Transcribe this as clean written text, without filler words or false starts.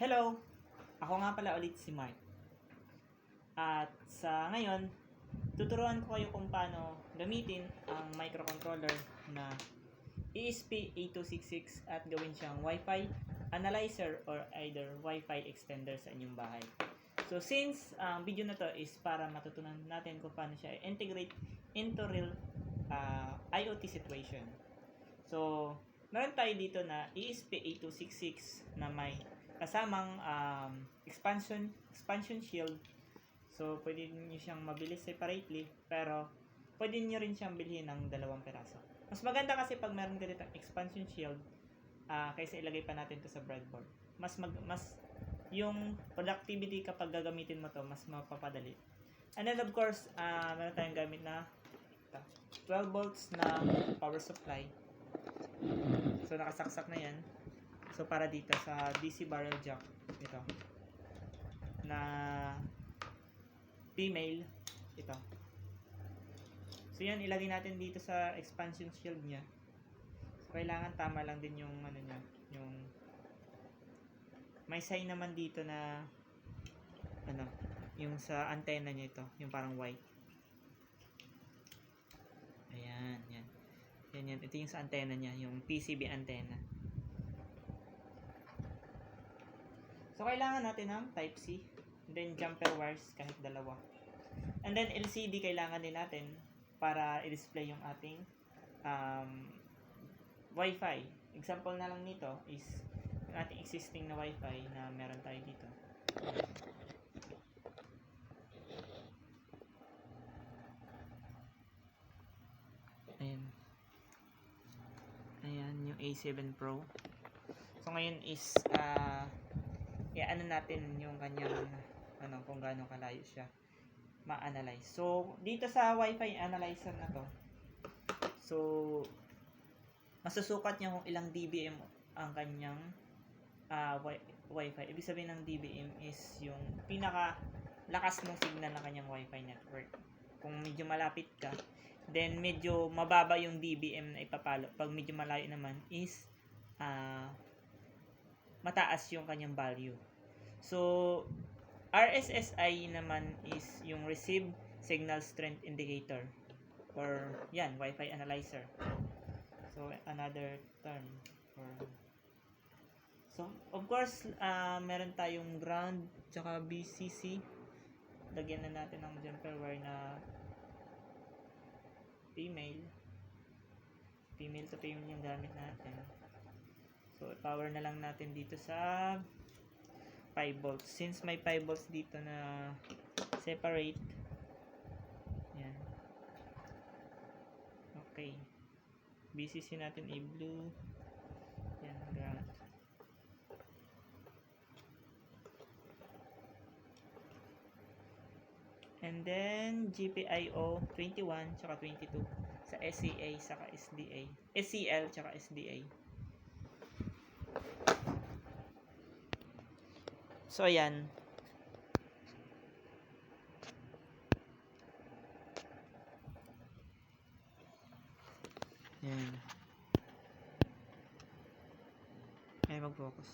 Hello! Ako nga pala ulit si Mark. At sa ngayon, tuturuan ko kayo kung paano gamitin ang microcontroller na ESP8266 at gawin siyang Wi-Fi analyzer or either Wi-Fi extender sa inyong bahay. So since ang video na to is para matutunan natin kung paano siya integrate into real IoT situation. So meron tayo dito na ESP8266 na may kasamang expansion shield. So pwede niyo siyang mabili separately, pero pwede niyo rin siyang bilhin ng 2 peraso. Mas maganda kasi pag meron ka ditong expansion shield kaysa ilagay pa natin to sa breadboard. Mas yung productivity kapag gagamitin mo to, mas mapapadali. And then of course, meron tayong gamit na 12 volts na power supply. So nakasaksak na yan. So para dito sa DC barrel jack, ito na female, ito. So yan, ilagay natin dito sa expansion shield niya. So kailangan tama lang din yung ano niya, yung may sign naman dito na ano, yung sa antenna niya ito, yung parang white. Ayan, yan. Yan. Ito yung sa antenna niya, yung PCB antenna. So, kailangan natin ng Type-C. Then, jumper wires kahit 2. And then, LCD kailangan din natin para i-display yung ating Wi-Fi. Example na lang nito is yung ating existing na Wi-Fi na meron tayo dito. Ayan yung A7 Pro. So, ngayon is i-ano natin yung kanyang kung gaano kalayo siya ma-analyze. So, dito sa Wi-Fi analyzer na to, so masusukat niya kung ilang dBm ang kanyang Wi-Fi. Ibig sabihin ng dBm is yung pinaka lakas ng signal ng kanyang Wi-Fi network. Kung medyo malapit ka, then medyo mababa yung dBm na ipapalo. Pag medyo malayo naman is mataas yung kanyang value. So, RSSI naman is yung Receive Signal Strength Indicator or yan, Wi-Fi Analyzer. So, another term. So, of course, meron tayong ground tsaka BCC. Lagyan na natin ng jumper wire na female to female yung gamit natin. So, power na lang natin dito sa 5 volts. Since may 5 volts dito na separate. Yan. Okay. BCC natin ay blue. Yan, ground. And then, GPIO 21 tsaka 22 sa SCA tsaka SDA. SCL tsaka SDA. So, ayan. Yan. Ay, mag-focus.